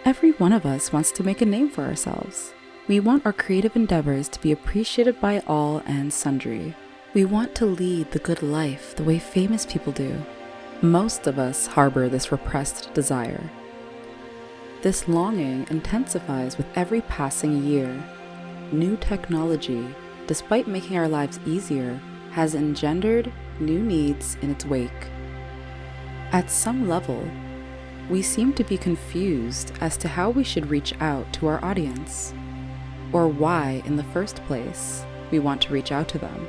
Every one of us wants to make a name for ourselves. We want our creative endeavors to be appreciated by all and sundry. We want to lead the good life the way famous people do. Most of us harbor this repressed desire. This longing intensifies with every passing year. New technology, despite making our lives easier, has engendered new needs in its wake. At some level, we seem to be confused as to how we should reach out to our audience, or why, in the first place, we want to reach out to them.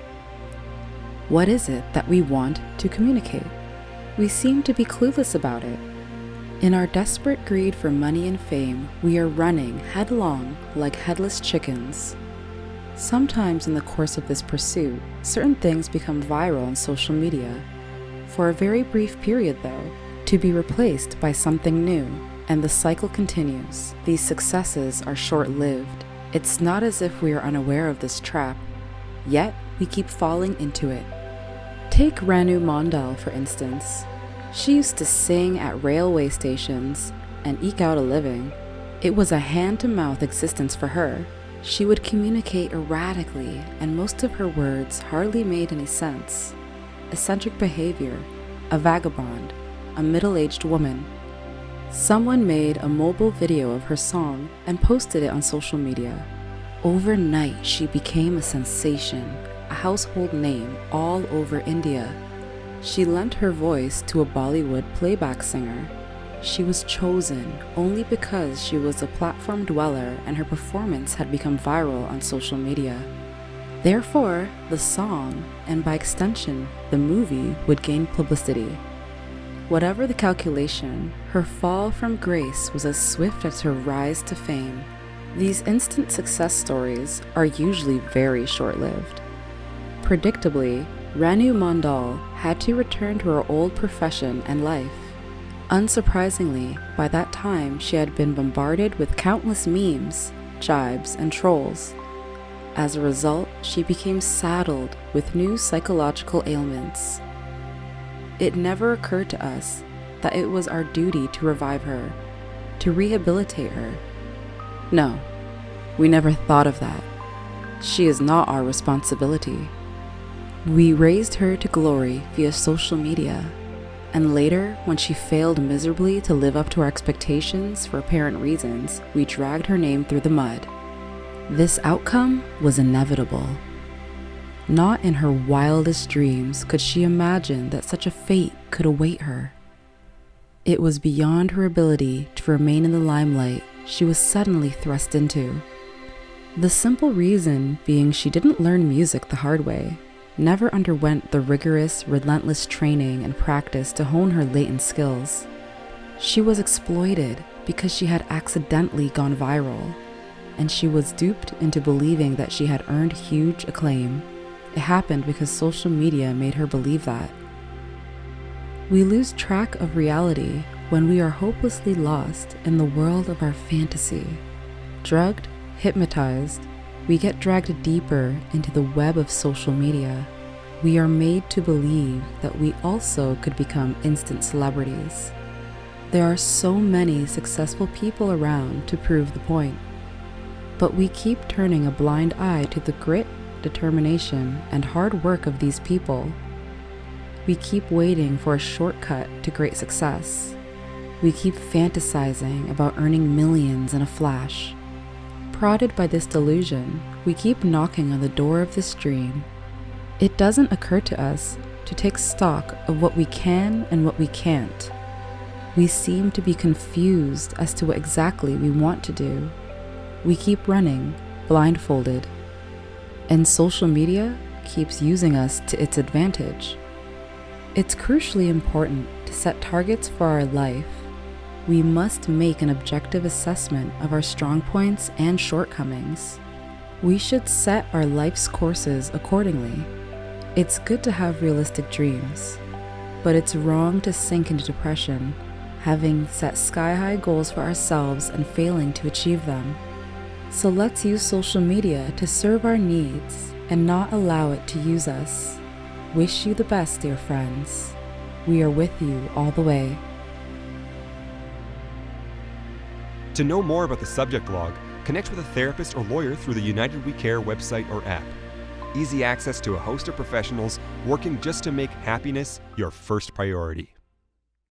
What is it that we want to communicate? We seem to be clueless about it. In our desperate greed for money and fame, we are running headlong like headless chickens. Sometimes in the course of this pursuit, certain things become viral on social media. For a very brief period though, to be replaced by something new, and the cycle continues. These successes are short-lived. It's not as if we are unaware of this trap, yet we keep falling into it. Take Ranu Mondal, for instance. She used to sing at railway stations and eke out a living. It was a hand-to-mouth existence for her. She would communicate erratically, and most of her words hardly made any sense. Eccentric behavior, a vagabond, a middle-aged woman. Someone made a mobile video of her song and posted it on social media. Overnight, she became a sensation, a household name all over India. She lent her voice to a Bollywood playback singer. She was chosen only because she was a platform dweller and her performance had become viral on social media. Therefore, the song, and by extension, the movie, would gain publicity. Whatever the calculation, her fall from grace was as swift as her rise to fame. These instant success stories are usually very short-lived. Predictably, Ranu Mondal had to return to her old profession and life. Unsurprisingly, by that time she had been bombarded with countless memes, jibes, and trolls. As a result, she became saddled with new psychological ailments. It never occurred to us that it was our duty to revive her, to rehabilitate her. No, we never thought of that. She is not our responsibility. We raised her to glory via social media, and later, when she failed miserably to live up to our expectations for apparent reasons, we dragged her name through the mud. This outcome was inevitable. Not in her wildest dreams could she imagine that such a fate could await her. It was beyond her ability to remain in the limelight she was suddenly thrust into. The simple reason being she didn't learn music the hard way, never underwent the rigorous, relentless training and practice to hone her latent skills. She was exploited because she had accidentally gone viral, and she was duped into believing that she had earned huge acclaim. It happened because social media made her believe that. We lose track of reality when we are hopelessly lost in the world of our fantasy. Drugged, hypnotized, we get dragged deeper into the web of social media. We are made to believe that we also could become instant celebrities. There are so many successful people around to prove the point. But we keep turning a blind eye to the grit, determination, and hard work of these people. We keep waiting for a shortcut to great success. We keep fantasizing about earning millions in a flash. Prodded by this delusion, we keep knocking on the door of this dream. It doesn't occur to us to take stock of what we can and what we can't. We seem to be confused as to what exactly we want to do. We keep running, blindfolded. And social media keeps using us to its advantage. It's crucially important to set targets for our life. We must make an objective assessment of our strong points and shortcomings. We should set our life's courses accordingly. It's good to have realistic dreams, but it's wrong to sink into depression, having set sky-high goals for ourselves and failing to achieve them. So let's use social media to serve our needs and not allow it to use us. Wish you the best, dear friends. We are with you all the way. To know more about the subject log, connect with a therapist or lawyer through the United We Care website or app. Easy access to a host of professionals working just to make happiness your first priority.